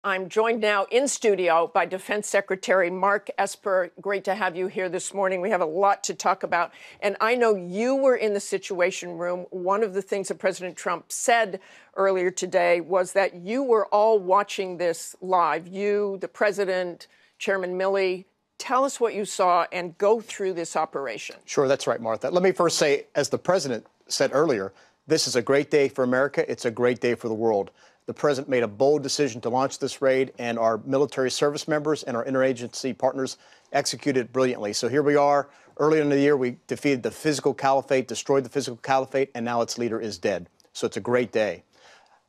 I'm joined now in studio by Defense Secretary Mark Esper. Great to have you here this morning. We have a lot to talk about. And I know you were in the Situation Room. One of the things that President Trump said earlier today was that you were all watching this live. You, the president, Chairman Milley. Tell us what you saw and go through this operation. Sure, that's right, Martha. Let me first say, as the president said earlier, this is a great day for America. It's a great day for the world. The president made a bold decision to launch this raid, and our military service members and our interagency partners executed brilliantly. So here we are. Earlier in the year, we defeated the physical caliphate, destroyed the physical caliphate, and now its leader is dead. So it's a great day.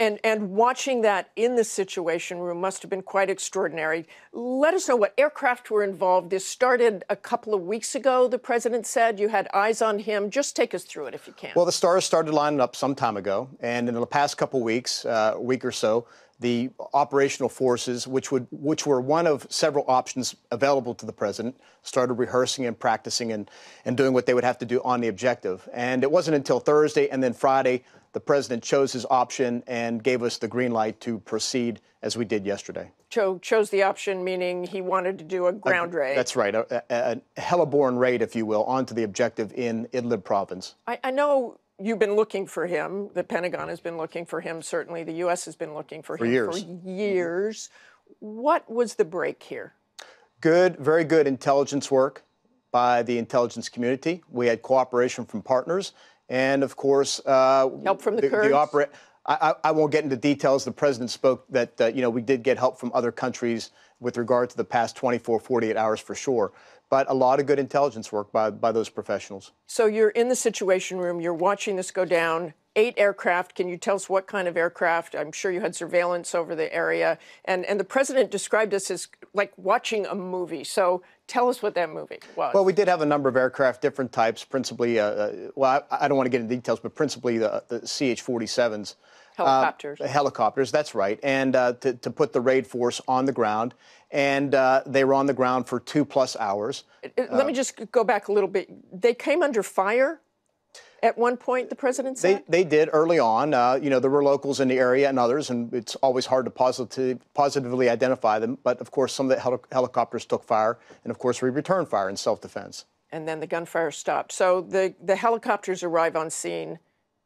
And watching that in the Situation Room must have been quite extraordinary. Let us know what aircraft were involved. This started a couple of weeks ago, the president said. You had eyes on him. Just take us through it if you can. Well, the stars started lining up some time ago. And in the past couple of weeks, week or so, the operational forces, which were one of several options available to the president, started rehearsing and practicing and doing what they would have to do on the objective. And it wasn't until Thursday and then Friday the president chose his option and gave us the green light to proceed as we did yesterday. Chose the option, meaning he wanted to do a ground raid. That's right, a heliborne raid, if you will, onto the objective in Idlib province. I know you've been looking for him. The Pentagon has been looking for him. Certainly the U.S. has been looking for him for years. What was the break here? Good, very good intelligence work by the intelligence community. We had cooperation from partners. And, of course, help from the Kurds? I won't get into details. The president spoke that, we did get help from other countries with regard to the past 24, 48 hours for sure. But a lot of good intelligence work by those professionals. So you're in the Situation Room. You're watching this go down. 8 aircraft. Can you tell us what kind of aircraft? I'm sure you had surveillance over the area. And the president described this as like watching a movie. So tell us what that movie was. Well, we did have a number of aircraft, different types, principally, I don't want to get into details, but principally the CH-47s. Helicopters. Helicopters, that's right. And to put the raid force on the ground. And they were on the ground for 2+ hours. Let me just go back a little bit. They came under fire? At one point, the president said? They did early on. There were locals in the area and others, and it's always hard to positively identify them. But, of course, some of the helicopters took fire, and, of course, we returned fire in self-defense. And then the gunfire stopped. So the helicopters arrive on scene.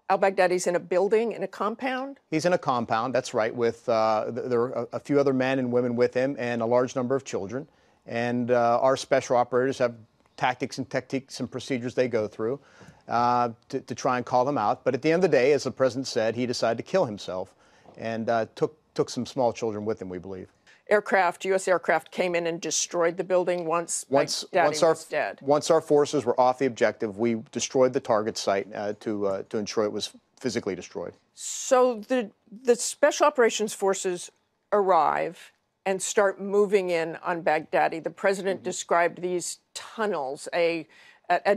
Al-Baghdadi's in a building, in a compound? He's in a compound, that's right, with there are a few other men and women with him and a large number of children. And our special operators have tactics and techniques and procedures they go through to try and call him out. But at the end of the day, as the president said, he decided to kill himself and took some small children with him, we believe. U.S. aircraft came in and destroyed the building once Baghdadi was dead. Once our forces were off the objective, we destroyed the target site to ensure it was physically destroyed. So the Special Operations Forces arrive and start moving in on Baghdadi. The president described these tunnels, a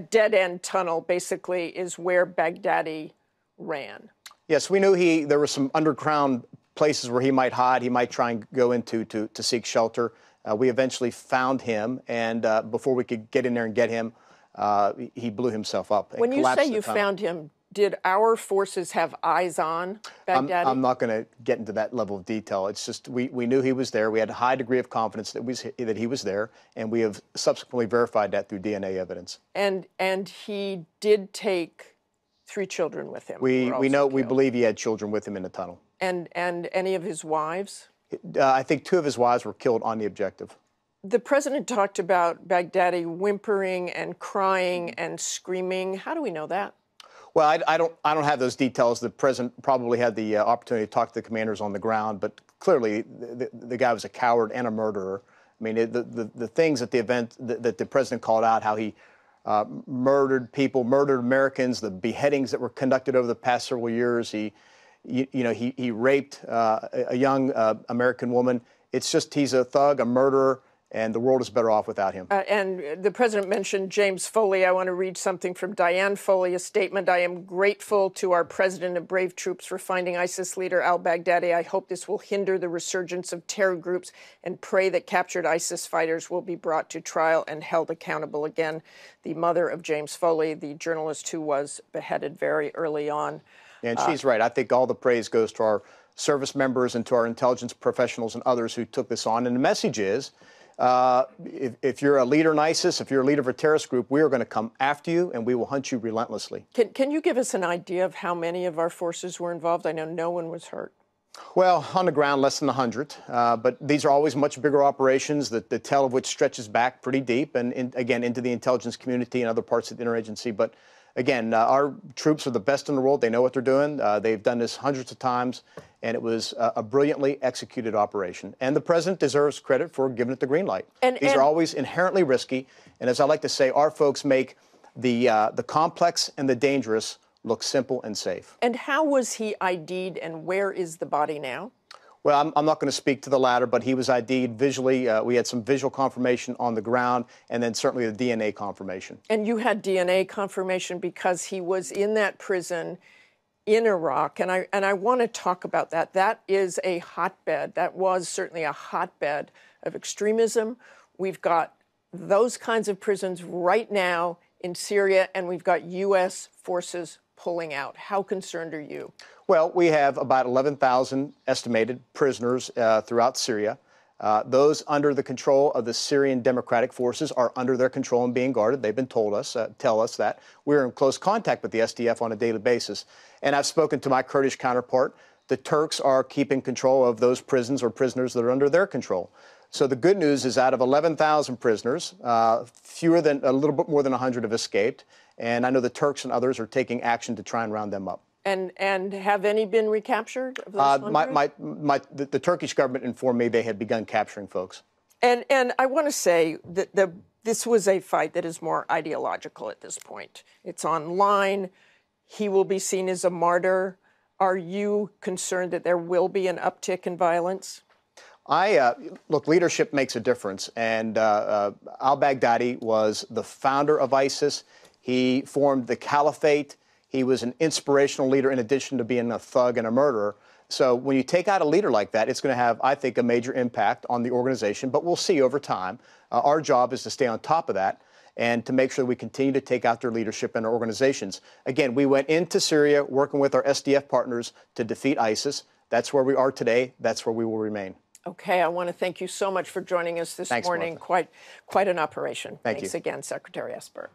dead-end tunnel, basically, is where Baghdadi ran. Yes, we knew there were some underground places where he might hide, he might try and go into to seek shelter. We eventually found him, and before we could get in there and get him, he blew himself up. When you say you found him, did our forces have eyes on Baghdadi? I'm not going to get into that level of detail. It's just we knew he was there. We had a high degree of confidence that he was there, and we have subsequently verified that through DNA evidence. And he did take 3 children with him. We believe he had children with him in the tunnel. And any of his wives? I think 2 of his wives were killed on the objective. The president talked about Baghdadi whimpering and crying and screaming. How do we know that? Well, I don't have those details. The president probably had the opportunity to talk to the commanders on the ground, but clearly the guy was a coward and a murderer. I mean, the things at the event that the president called out, how he murdered people, murdered Americans, the beheadings that were conducted over the past several years. He raped a young American woman. It's just he's a thug, a murderer, and the world is better off without him. And the president mentioned James Foley. I want to read something from Diane Foley, a statement. I am grateful to our president and brave troops for finding ISIS leader al-Baghdadi. I hope this will hinder the resurgence of terror groups and pray that captured ISIS fighters will be brought to trial and held accountable. Again, the mother of James Foley, the journalist who was beheaded very early on. And she's right. I think all the praise goes to our service members and to our intelligence professionals and others who took this on. And the message is, if you're a leader in ISIS, if you're a leader of a terrorist group, we are going to come after you and we will hunt you relentlessly. Can you give us an idea of how many of our forces were involved? I know no one was hurt. Well, on the ground, less than 100. But these are always much bigger operations, the tail of which stretches back pretty deep and, again, into the intelligence community and other parts of the interagency. But, again, our troops are the best in the world. They know what they're doing. They've done this hundreds of times, and it was a brilliantly executed operation. And the president deserves credit for giving it the green light. These are always inherently risky. And as I like to say, our folks make the complex and the dangerous look simple and safe. And how was he ID'd, and where is the body now? Well, I'm not going to speak to the latter, but he was ID'd visually. We had some visual confirmation on the ground, and then certainly the DNA confirmation. And you had DNA confirmation because he was in that prison in Iraq, and I want to talk about that. That is a hotbed. That was certainly a hotbed of extremism. We've got those kinds of prisons right now in Syria, and we've got U.S. forces pulling out. How concerned are you? Well, we have about 11,000 estimated prisoners throughout Syria. Those under the control of the Syrian Democratic Forces are under their control and being guarded. They've been tell us that. We're in close contact with the SDF on a daily basis. And I've spoken to my Kurdish counterpart. The Turks are keeping control of those prisons or prisoners that are under their control. So the good news is out of 11,000 prisoners, a little bit more than 100 have escaped. And I know the Turks and others are taking action to try and round them up. And have any been recaptured? Of those the Turkish government informed me they had begun capturing folks. And I want to say that this was a fight that is more ideological at this point. It's online. He will be seen as a martyr. Are you concerned that there will be an uptick in violence? Look, leadership makes a difference. And al-Baghdadi was the founder of ISIS. He formed the caliphate. He was an inspirational leader in addition to being a thug and a murderer. So when you take out a leader like that, it's going to have, I think, a major impact on the organization. But we'll see over time. Our job is to stay on top of that and to make sure we continue to take out their leadership and our organizations. Again, we went into Syria working with our SDF partners to defeat ISIS. That's where we are today. That's where we will remain. Okay, I want to thank you so much for joining us this morning. Martha. Quite an operation. Thanks again, Secretary Esper.